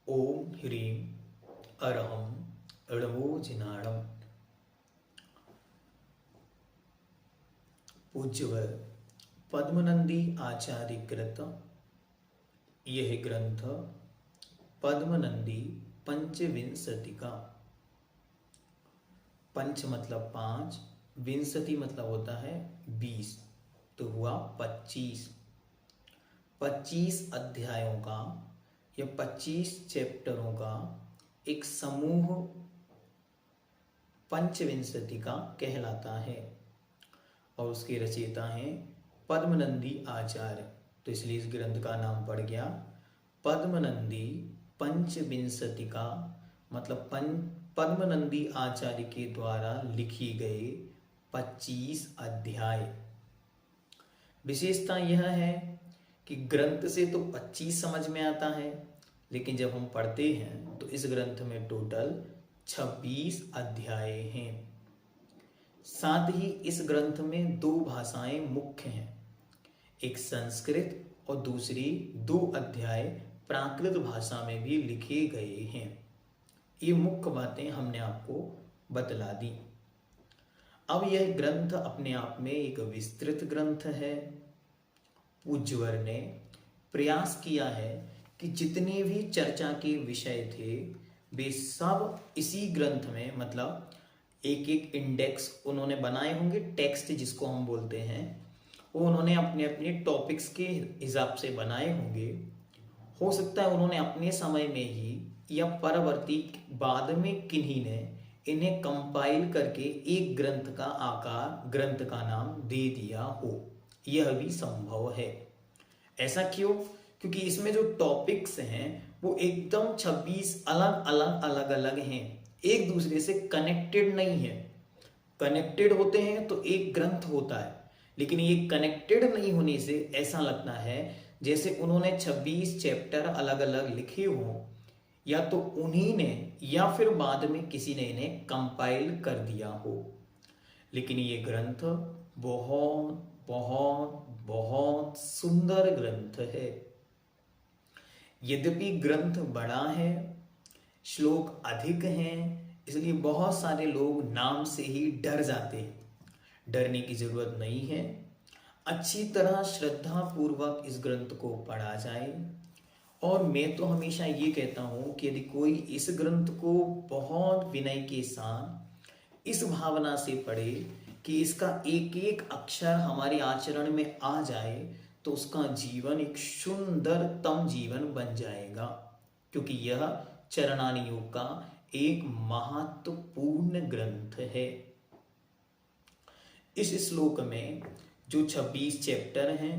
ओम ह्रीं अरहं णवो पूज्यवर पद्मनंदी आचार्य कृत यह ग्रंथ पद्मनंदी पंचविंशति का। पंच मतलब पांच, विंशति मतलब होता है 20, तो हुआ 25। 25 अध्यायों का या 25 चैप्टरों का एक समूह पंचविंशति का कहलाता है और उसके रचयिता हैं पद्मनंदी आचार्य। तो इसलिए इस ग्रंथ का नाम पड़ गया पद्मनंदी पंचविंशति का, मतलब पद्मनंदी आचार्य के द्वारा लिखी गए 25 अध्याय। विशेषता यह है कि ग्रंथ से तो 25 समझ में आता है, लेकिन जब हम पढ़ते हैं तो इस ग्रंथ में टोटल 26 अध्याय हैं। साथ ही इस ग्रंथ में 2 भाषाएं मुख्य हैं, एक संस्कृत और दूसरी 2 अध्याय प्राकृत भाषा में भी लिखे गए हैं। ये मुख्य बातें हमने आपको बतला दी। अब यह ग्रंथ अपने आप में एक विस्तृत ग्रंथ है। पूज्यवर ने प्रयास किया है कि जितने भी चर्चा के विषय थे वे सब इसी ग्रंथ में, मतलब एक एक इंडेक्स उन्होंने बनाए होंगे, टेक्स्ट जिसको हम बोलते हैं, वो उन्होंने अपने अपने टॉपिक्स के हिसाब से बनाए होंगे। हो सकता है उन्होंने अपने समय में ही या परवर्ती बाद में किन्हीं ने इन्हें कंपाइल करके एक ग्रंथ का आकार, ग्रंथ का नाम दे दिया हो, यह भी संभव है। ऐसा क्यों? क्योंकि इसमें जो टॉपिक्स हैं वो एकदम 26 अलग अलग हैं, एक दूसरे से कनेक्टेड नहीं है। कनेक्टेड होते हैं तो एक ग्रंथ होता है, लेकिन ये कनेक्टेड नहीं होने से ऐसा लगता है जैसे उन्होंने 26 चैप्टर अलग अलग लिखे हों, या तो उन्हीं ने या फिर बाद में किसी ने इन्हें कंपाइल कर दिया हो। लेकिन ये ग्रंथ बहुत बहुत बहुत सुंदर ग्रंथ है। यद्यपि ग्रंथ बड़ा है, श्लोक अधिक हैं, इसलिए बहुत सारे लोग नाम से ही डर जाते हैं। डरने की जरूरत नहीं है। अच्छी तरह श्रद्धा पूर्वक इस ग्रंथ को पढ़ा जाए। और मैं तो हमेशा ये कहता हूं कि यदि कोई इस ग्रंथ को बहुत विनय के साथ इस भावना से पढ़े कि इसका एक एक अक्षर हमारे आचरण में आ जाए, तो उसका जीवन एक सुंदरतम जीवन बन जाएगा, क्योंकि यह चरणानी योग का एक महत्वपूर्ण ग्रंथ है। इस श्लोक में जो 26 चैप्टर हैं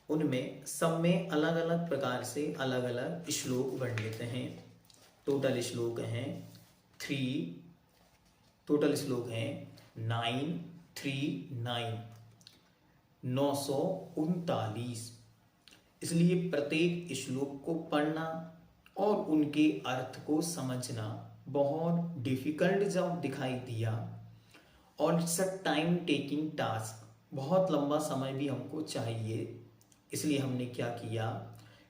उनमें सब में अलग अलग प्रकार से अलग अलग श्लोक वर्णित हैं। टोटल श्लोक हैं 939। इसलिए प्रत्येक श्लोक को पढ़ना और उनके अर्थ को समझना बहुत डिफिकल्ट जब दिखाई दिया, और it's a time taking task, बहुत लंबा समय भी हमको चाहिए। इसलिए हमने क्या किया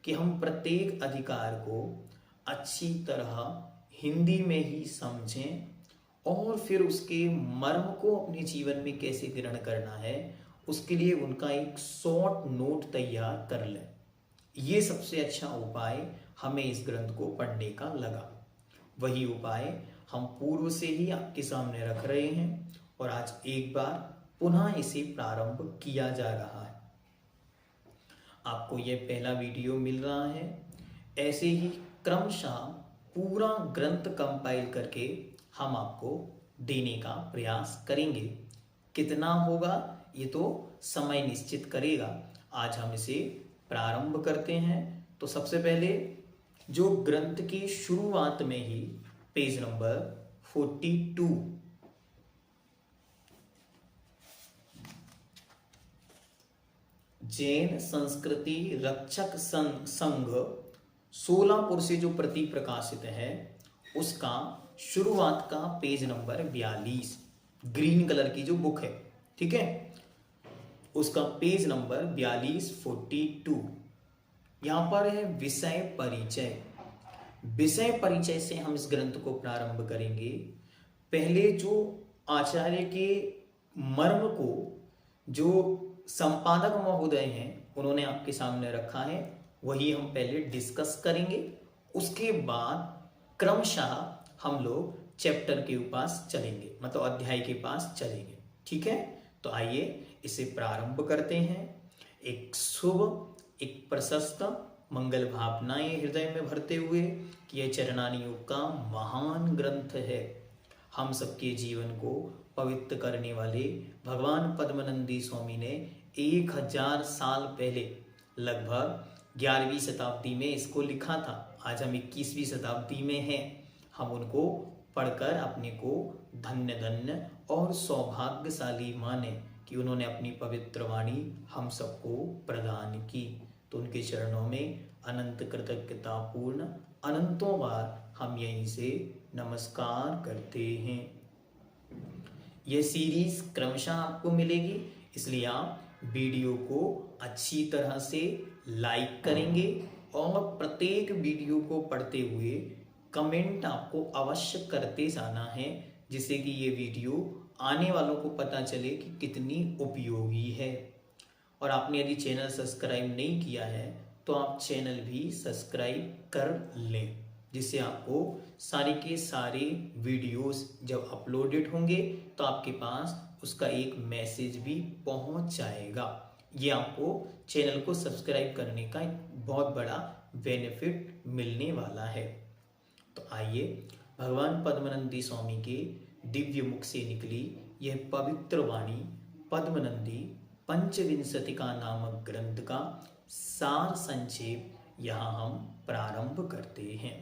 कि हम प्रत्येक अधिकार को अच्छी तरह हिंदी में ही समझें और फिर उसके मर्म को अपने जीवन में कैसे ग्रहण करना है, उसके लिए उनका एक शॉर्ट नोट तैयार कर लें। ये सबसे अच्छा उपाय हमें इस ग्रंथ को पढ़ने का लगा। वही उपाय हम पूर्व से ही आपके सामने रख रहे हैं और आज एक बार पुनः इसे प्रारंभ किया जा रहा है। आपको यह पहला वीडियो मिल रहा है। ऐसे ही क्रमशः पूरा ग्रंथ कंपाइल करके हम आपको देने का प्रयास करेंगे। कितना होगा ये तो समय निश्चित करेगा। आज हम इसे प्रारंभ करते हैं। तो सबसे पहले जो ग्रंथ की शुरुआत में ही पेज नंबर 42, जैन संस्कृति रक्षक संघ सोलापुर से जो प्रति प्रकाशित है उसका शुरुआत का पेज नंबर 42, ग्रीन कलर की जो बुक है, ठीक है, उसका पेज नंबर 42 42। यहां पर है विषय परिचय। विषय परिचय से हम इस ग्रंथ को प्रारंभ करेंगे। पहले जो आचार्य के मर्म को जो संपादक महोदय हैं उन्होंने आपके सामने रखा है, वही हम पहले डिस्कस करेंगे। उसके बाद क्रमशः हम लोग चैप्टर के पास चलेंगे, मतलब अध्याय के पास चलेंगे। ठीक है, तो आइए इसे प्रारंभ करते हैं। एक शुभ, एक प्रशस्त मंगल भावनाएं हृदय में भरते हुए कि यह चरणानी योग का महान ग्रंथ है। हम सबके जीवन को पवित्र करने वाले भगवान पद्मनंदी स्वामी ने 1000 साल पहले लगभग 11वीं शताब्दी में इसको लिखा था। आज हम 21वीं शताब्दी में हैं। हम उनको पढ़कर अपने को धन्य धन्य और सौभाग्यशाली माने कि उन्होंने अपनी पवित्र वाणी हम सबको प्रदान की। तो उनके चरणों में अनंत कृतज्ञतापूर्ण अनंतों बार हम यहीं से नमस्कार करते हैं। यह सीरीज क्रमशः आपको मिलेगी, इसलिए आप वीडियो को अच्छी तरह से लाइक करेंगे और प्रत्येक वीडियो को पढ़ते हुए कमेंट आपको अवश्य करते जाना है, जिससे कि ये वीडियो आने वालों को पता चले कि कितनी उपयोगी है। और आपने यदि चैनल सब्सक्राइब नहीं किया है तो आप चैनल भी सब्सक्राइब कर लें, जिससे आपको सारे के सारे वीडियोस जब अपलोडेड होंगे तो आपके पास उसका एक मैसेज भी पहुंच जाएगा। ये आपको चैनल को सब्सक्राइब करने का एक बहुत बड़ा बेनिफिट मिलने वाला है। तो आइए भगवान पद्मनंदी स्वामी के दिव्य मुख से निकली यह पवित्र वाणी पद्मनंदी पंचविंशतिका नामक ग्रंथ का सार संक्षेप यहाँ हम प्रारंभ करते हैं।